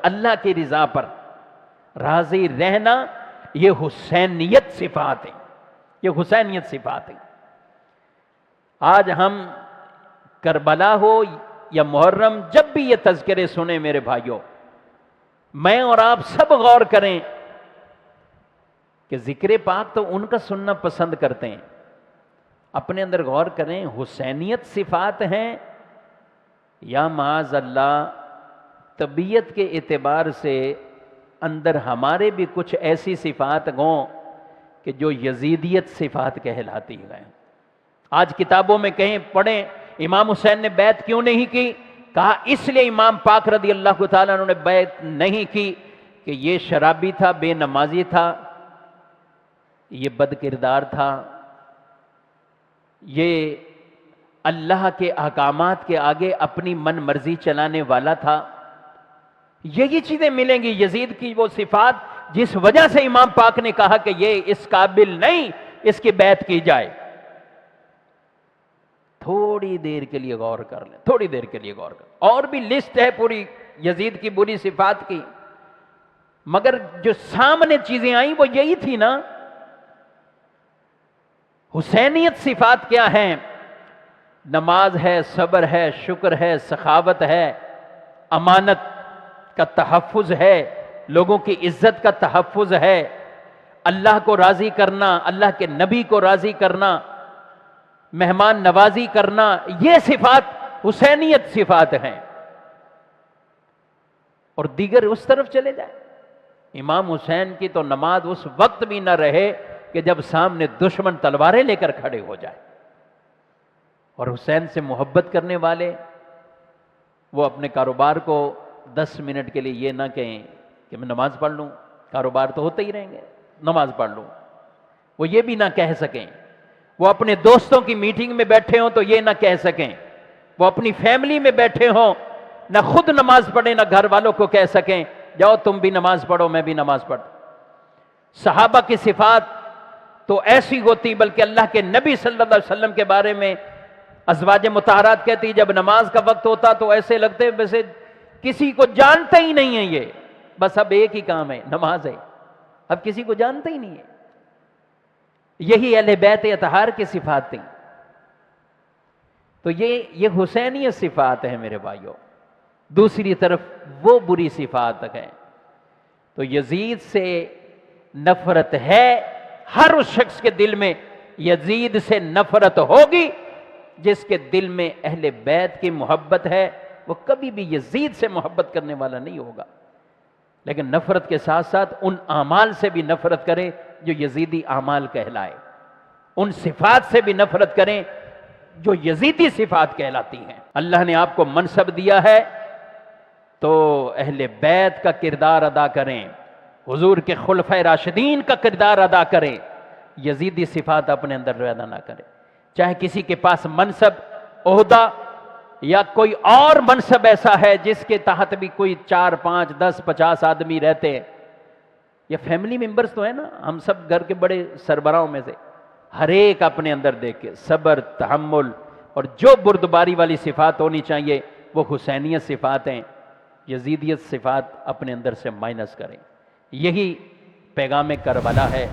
اللہ کی رضا پر راضی رہنا، یہ حسینیت صفات ہیں، یہ حسینیت صفات ہیں۔ آج ہم کربلا ہو یا محرم، جب بھی یہ تذکرے سنیں میرے بھائیوں، میں اور آپ سب غور کریں کہ ذکر پاک تو ان کا سننا پسند کرتے ہیں، اپنے اندر غور کریں حسینیت صفات ہیں یا معاذ اللہ طبیعت کے اعتبار سے اندر ہمارے بھی کچھ ایسی صفات ہوں کہ جو یزیدیت صفات کہلاتی ہیں۔ آج کتابوں میں کہیں پڑھیں امام حسین نے بیعت کیوں نہیں کی، کہا اس لیے امام پاک رضی اللہ تعالیٰ عنہ نے بیعت نہیں کی کہ یہ شرابی تھا، بے نمازی تھا، یہ بد کردار تھا، یہ اللہ کے احکامات کے آگے اپنی من مرضی چلانے والا تھا۔ یہی چیزیں ملیں گی یزید کی وہ صفات جس وجہ سے امام پاک نے کہا کہ یہ اس قابل نہیں اس کی بیعت کی جائے۔ تھوڑی دیر کے لیے غور کر لیں، تھوڑی دیر کے لیے غور کر لیں، اور بھی لسٹ ہے پوری یزید کی بری صفات کی، مگر جو سامنے چیزیں آئیں وہ یہی تھی نا۔ حسینیت صفات کیا ہیں؟ نماز ہے، صبر ہے، شکر ہے، سخاوت ہے، امانت کا تحفظ ہے، لوگوں کی عزت کا تحفظ ہے، اللہ کو راضی کرنا، اللہ کے نبی کو راضی کرنا، مہمان نوازی کرنا، یہ صفات حسینیت صفات ہیں۔ اور دیگر اس طرف چلے جائیں، امام حسین کی تو نماز اس وقت بھی نہ رہے کہ جب سامنے دشمن تلواریں لے کر کھڑے ہو جائے۔ اور حسین سے محبت کرنے والے وہ اپنے کاروبار کو 10 منٹ کے لیے یہ نہ کہیں کہ میں نماز پڑھ لوں، کاروبار تو ہوتے ہی رہیں گے، نماز پڑھ لوں، وہ یہ بھی نہ کہہ سکیں۔ وہ اپنے دوستوں کی میٹنگ میں بیٹھے ہوں تو یہ نہ کہہ سکیں، وہ اپنی فیملی میں بیٹھے ہوں نہ خود نماز پڑھیں نہ گھر والوں کو کہہ سکیں جاؤ تم بھی نماز پڑھو میں بھی نماز پڑھ۔ صحابہ کی صفات تو ایسی ہوتی، بلکہ اللہ کے نبی صلی اللہ علیہ وسلم کے بارے میں ازواج مطہرات کہتی جب نماز کا وقت ہوتا تو ایسے لگتے ویسے کسی کو جانتا ہی نہیں ہے، یہ بس اب ایک ہی کام ہے نماز ہے، اب کسی کو جانتا ہی نہیں ہے۔ یہی اہل بیت اطہار کی صفات تھیں۔ تو یہ حسینیت صفات ہیں میرے بھائیوں۔ دوسری طرف وہ بری صفات ہیں، تو یزید سے نفرت ہے، ہر اس شخص کے دل میں یزید سے نفرت ہوگی جس کے دل میں اہل بیت کی محبت ہے، وہ کبھی بھی یزید سے محبت کرنے والا نہیں ہوگا، لیکن نفرت کے ساتھ ساتھ ان اعمال سے بھی نفرت کرے جو یزیدی اعمال کہلائے، ان صفات سے بھی نفرت کریں جو یزیدی صفات کہلاتی ہیں۔ اللہ نے آپ کو منصب دیا ہے تو اہل بیت کا کردار ادا کریں، حضور کے خلفائے راشدین کا کردار ادا کریں، یزیدی صفات اپنے اندر پیدا نہ کریں۔ چاہے کسی کے پاس منصب، عہدہ یا کوئی اور منصب ایسا ہے جس کے تحت بھی کوئی 4 5 10 50 آدمی رہتے ہیں، یا فیملی ممبرز تو ہے نا، ہم سب گھر کے بڑے سربراہوں میں سے، ہر ایک اپنے اندر دیکھے صبر، تحمل اور جو بردباری والی صفات ہونی چاہیے وہ حسینیت صفات ہیں، یزیدیت صفات اپنے اندر سے مائنس کریں۔ یہی پیغام کربلا ہے۔